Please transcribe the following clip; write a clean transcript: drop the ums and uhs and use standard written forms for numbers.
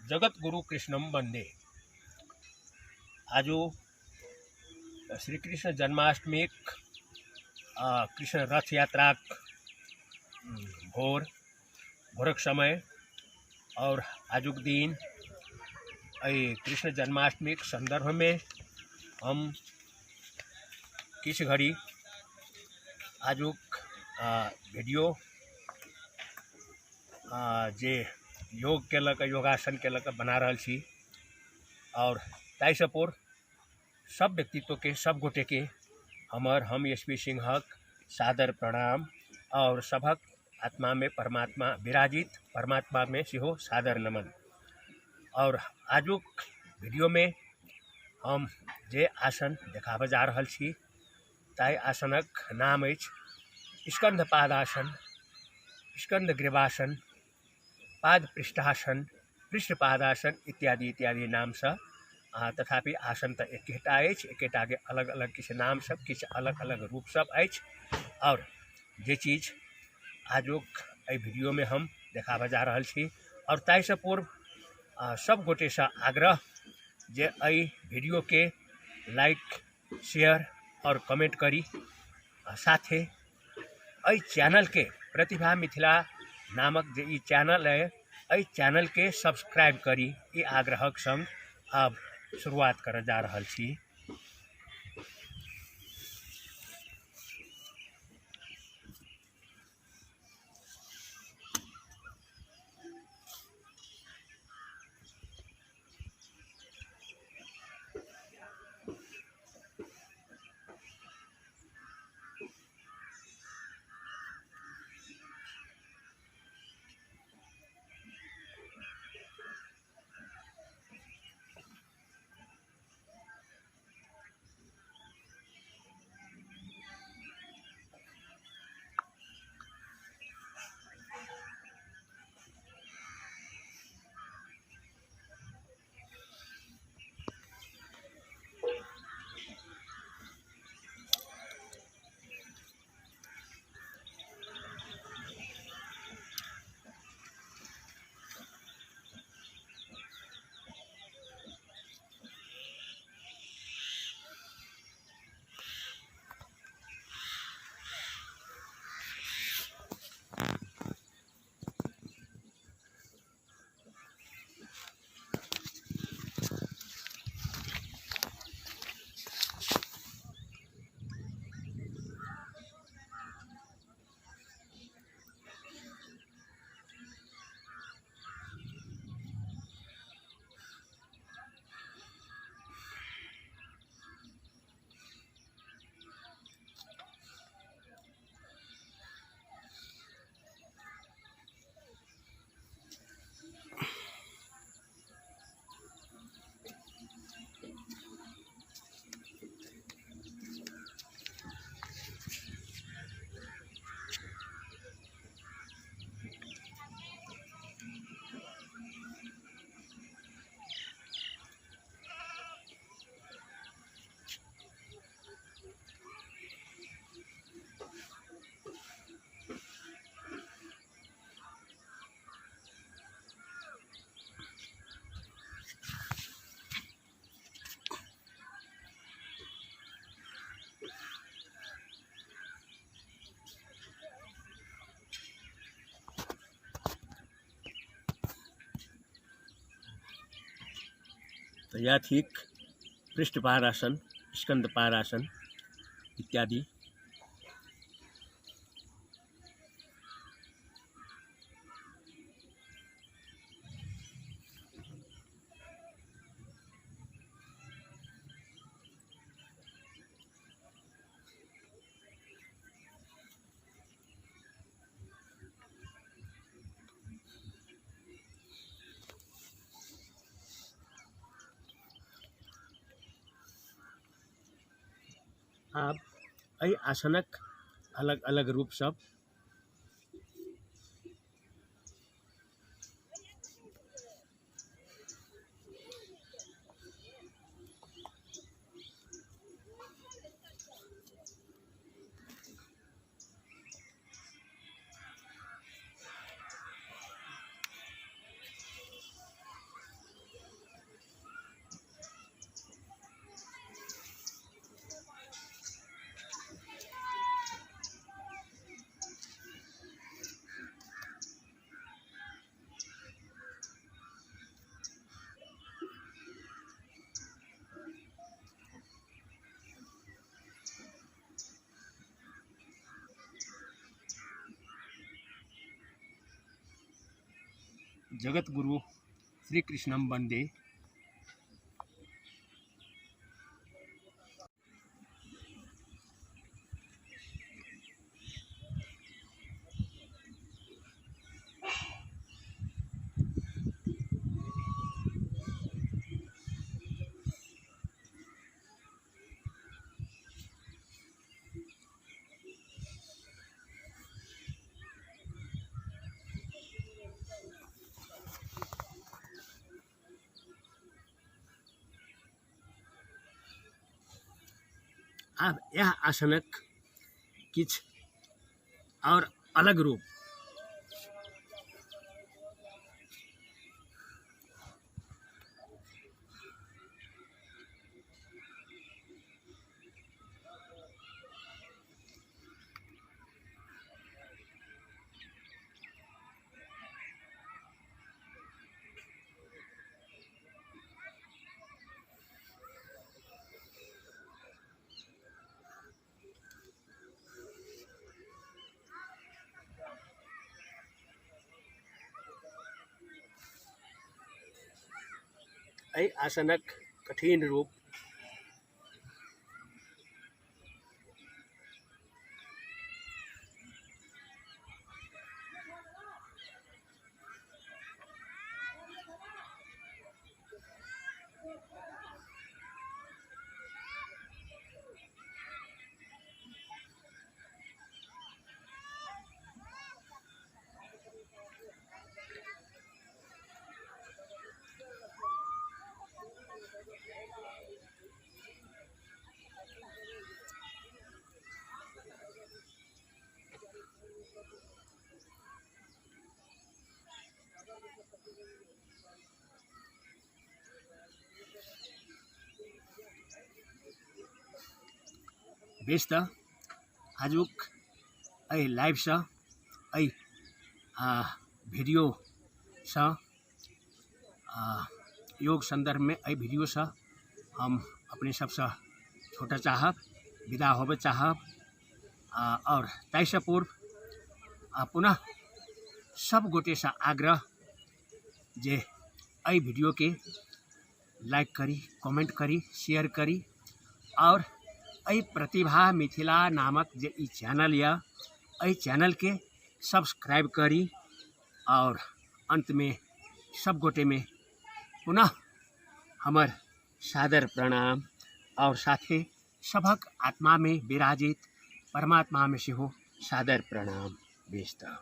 जगत गुरु कृष्णम वंदे। आज श्री कृष्ण जन्माष्टमी कृष्ण रथ यात्रा भोरक समय और आजुक दिन कृष्ण जन्माष्टमी के संदर्भ में हम किस घड़ी आजुक वीडियो जे योग केलक योगासन केलक बना रहल छी और ताई से पूर्व सब व्यक्तित्व के सब गोटे के हम एसपी सिंहक सादर प्रणाम और सबक आत्मा में परमात्मा विराजित परमात्मा में सिहो सादर नमन। और आजुक वीडियो में हम जे आसन देखाब जा रहल छी ताई आसनक नाम अछि स्कंद पादासन, स्कंद ग्रीवासन, पाद पृष्ठासन, पृष्ठ पादासन इत्यादि इत्यादि नाम से तथापि आसन तो एकेटा अछि, एकेटा के अलग अलग किछु नाम सब किछु अलग अलग रूप सब अछि। और जे चीज आजुक एहि वीडियो में हम देखाब जा रहल छी और ताई से पूर्व सब गोटे से आग्रह जे एहि वीडियो के लाइक शेयर और कमेंट करी, साथे एहि चैनल के प्रतिभा मिथिला नामक जे चैनल है एहि चैनल के सब्सक्राइब करी। ये आग्रहक संग अब शुरुआत कर जा रहल छी। तो यह ठीक पृष्ठ पारासन, स्कंद पारासन इत्यादि। अब एहि आसनक अलग अलग रूप सब जगत गुरु श्री कृष्णम वंदे। अब यह आसनक किछ और अलग रूप ऐ आसनक कठिन रूप बेस्ता आजुक ऐ लाइव सा ऐ भिडियो सा योग संदर्भ में ऐ भिडियो सा हम अपने सबसे छोटा चाहब विदा होबे चाहब और तैसे पूर्व पुनः सब गोटे सा आग्रह जे ऐ भिडियो के लाइक करी, कमेंट करी, शेयर करी और ऐ प्रतिभा मिथिला नामक जे ई चैनल या ऐ चैनल के सब्सक्राइब करी और अंत में सब गोटे में पुनः हमर सादर प्रणाम और साथे सबक आत्मा में विराजित परमात्मा में से हो सादर प्रणाम बेचता।